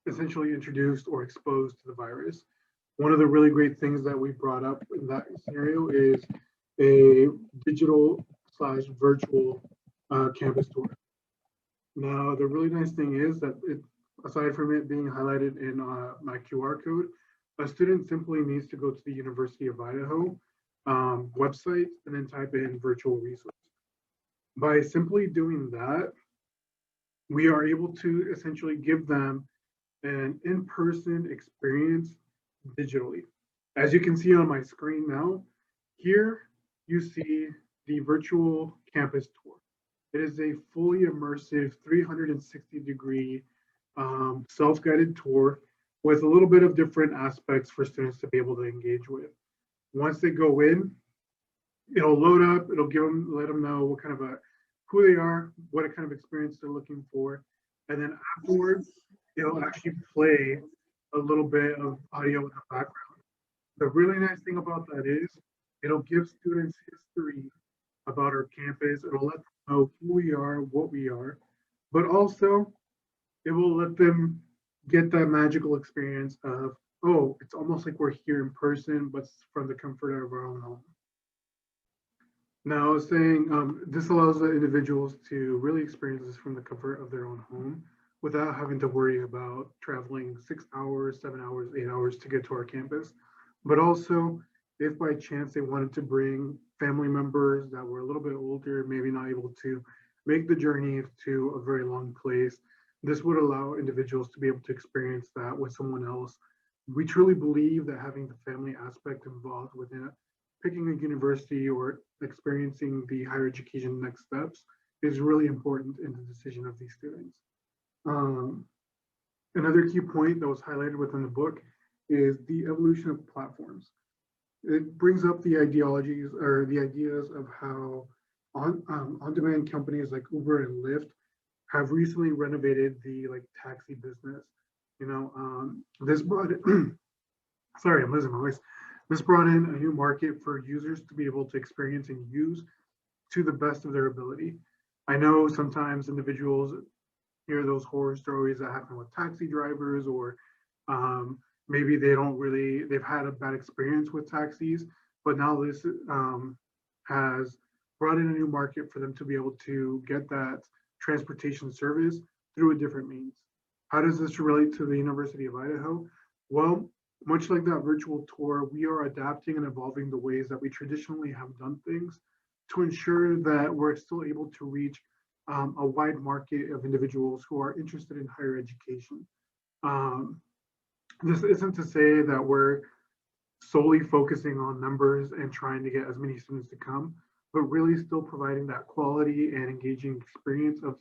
essentially introduced or exposed to the virus. One of the really great things that we brought up in that scenario is a digital slash virtual campus tour. Now, the really nice thing is that aside from it being highlighted in my QR code, a student simply needs to go to the University of Idaho website and then type in virtual resource. By simply doing that, we are able to essentially give them an in-person experience digitally. As you can see on my screen now, here you see the virtual campus tour. It is a fully immersive 360-degree self-guided tour with a little bit of different aspects for students to be able to engage with. Once they go in, it'll load up, it'll let them know what kind of who they are, what kind of experience they're looking for. And then afterwards, it'll actually play a little bit of audio in the background. The really nice thing about that is it'll give students history about our campus. It'll let them know who we are, what we are, but also it will let them get that magical experience of, oh, it's almost like we're here in person, but from the comfort of our own home. Now, I was saying this allows the individuals to really experience this from the comfort of their own home without having to worry about traveling 6 hours, 7 hours, 8 hours to get to our campus. But also, if by chance they wanted to bring family members that were a little bit older, maybe not able to make the journey to a very long place, this would allow individuals to be able to experience that with someone else. We truly believe that having the family aspect involved within it, picking a university or experiencing the higher education next steps is really important in the decision of these students. Another key point that was highlighted within the book is the evolution of platforms. It brings up the ideologies or the ideas of how on-demand companies like Uber and Lyft have recently renovated the taxi business. This brought sorry, I'm losing my voice. This brought in a new market for users to be able to experience and use to the best of their ability. I know sometimes individuals hear those horror stories that happen with taxi drivers, or maybe they've had a bad experience with taxis, but now this has brought in a new market for them to be able to get that transportation service through a different means. How does this relate to the University of Idaho? Well, much like that virtual tour, we are adapting and evolving the ways that we traditionally have done things to ensure that we're still able to reach a wide market of individuals who are interested in higher education. This isn't to say that we're solely focusing on numbers and trying to get as many students to come, but really still providing that quality and engaging experience of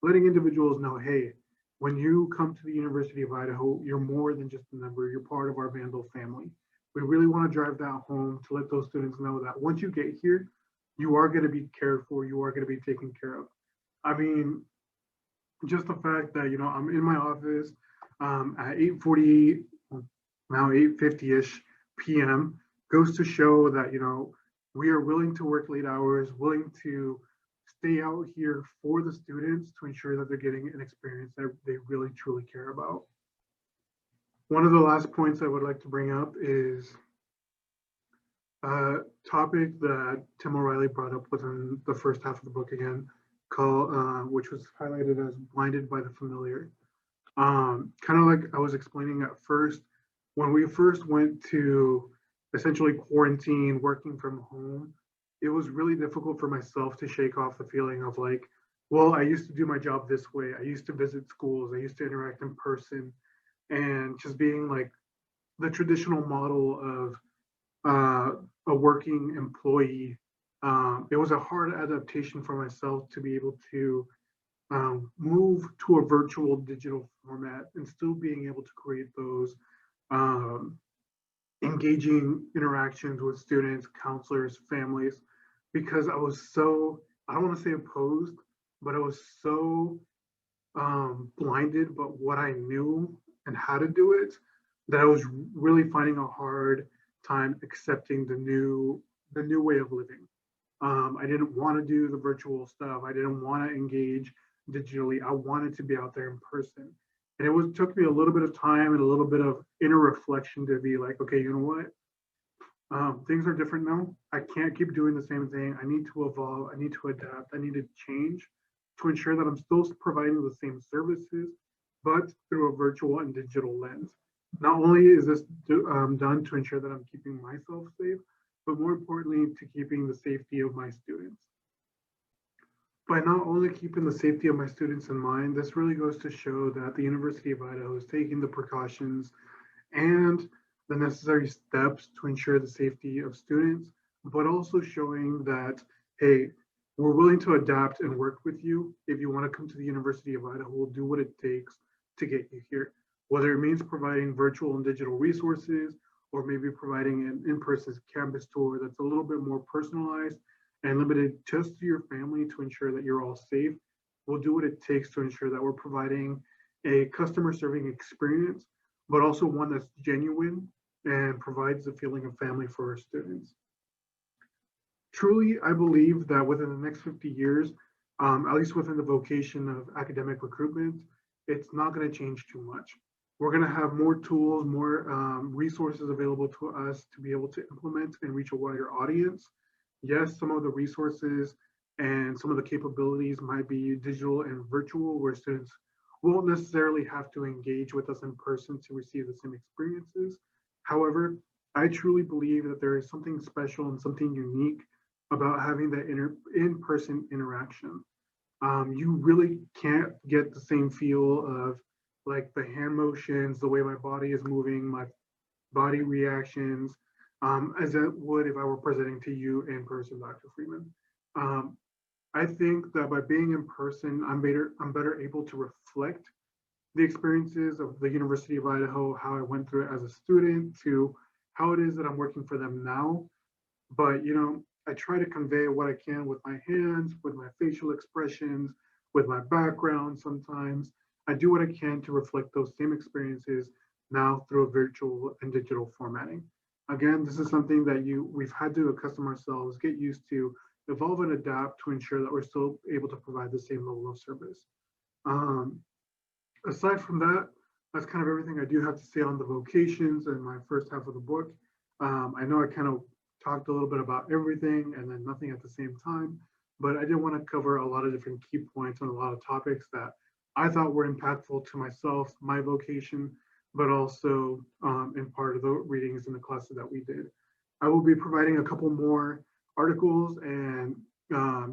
letting individuals know, hey, when you come to the University of Idaho, you're more than just a number, you're part of our Vandal family. We really want to drive that home to let those students know that once you get here, you are going to be cared for, you are going to be taken care of. I mean, just the fact that, I'm in my office at 8:40, now 8:50-ish p.m. goes to show that, we are willing to work late hours, willing to stay out here for the students to ensure that they're getting an experience that they really truly care about. One of the last points I would like to bring up is a topic that Tim O'Reilly brought up within the first half of the book again, which was highlighted as blinded by the familiar. Kind of like I was explaining at first, when we first went to essentially quarantine, working from home, it was really difficult for myself to shake off the feeling of well, I used to do my job this way. I used to visit schools. I used to interact in person, and just being the traditional model of a working employee. It was a hard adaptation for myself to be able to move to a virtual digital format and still being able to create those engaging interactions with students, counselors, families, because I was so, I don't want to say opposed, but I was so blinded by what I knew and how to do it, that I was really finding a hard time accepting the new way of living. I didn't want to do the virtual stuff. I didn't want to engage digitally. I wanted to be out there in person. And took me a little bit of time and a little bit of inner reflection to be like, okay, you know what? Things are different now. I can't keep doing the same thing. I need to evolve. I need to adapt. I need to change to ensure that I'm still providing the same services, but through a virtual and digital lens. Not only is this done to ensure that I'm keeping myself safe, but more importantly, to keeping the safety of my students. By not only keeping the safety of my students in mind, this really goes to show that the University of Idaho is taking the precautions and the necessary steps to ensure the safety of students, but also showing that, hey, we're willing to adapt and work with you. If you want to come to the University of Idaho, we'll do what it takes to get you here. Whether it means providing virtual and digital resources, or maybe providing an in-person campus tour that's a little bit more personalized and limited just to your family to ensure that you're all safe, we'll do what it takes to ensure that we're providing a customer serving experience, but also one that's genuine and provides a feeling of family for our students. Truly, I believe that within the next 50 years, at least within the vocation of academic recruitment, it's not going to change too much. We're going to have more tools, more resources available to us to be able to implement and reach a wider audience. Yes, some of the resources and some of the capabilities might be digital and virtual, where students won't necessarily have to engage with us in person to receive the same experiences. However, I truly believe that there is something special and something unique about having that in-person interaction. You really can't get the same feel of like the hand motions, the way my body is moving, my body reactions, as it would if I were presenting to you in person, Dr. Freeman. I think that by being in person, I'm better able to reflect the experiences of the University of Idaho, how I went through it as a student, to how it is that I'm working for them now. But I try to convey what I can with my hands, with my facial expressions, with my background sometimes. I do what I can to reflect those same experiences now through a virtual and digital formatting. Again, this is something that we've had to accustom ourselves, get used to, evolve and adapt to ensure that we're still able to provide the same level of service. Aside from that, that's kind of everything I do have to say on the vocations and my first half of the book. I know I kind of talked a little bit about everything and then nothing at the same time, but I did want to cover a lot of different key points on a lot of topics that I thought were impactful to myself, my vocation, but also in part of the readings in the classes that we did. I will be providing a couple more articles and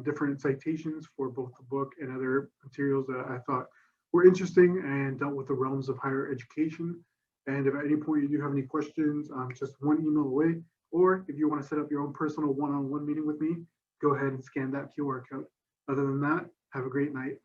different citations for both the book and other materials that I thought were interesting and dealt with the realms of higher education. And if at any point you do have any questions, just one email away. Or if you want to set up your own personal one-on-one meeting with me, go ahead and scan that QR code. Other than that, have a great night.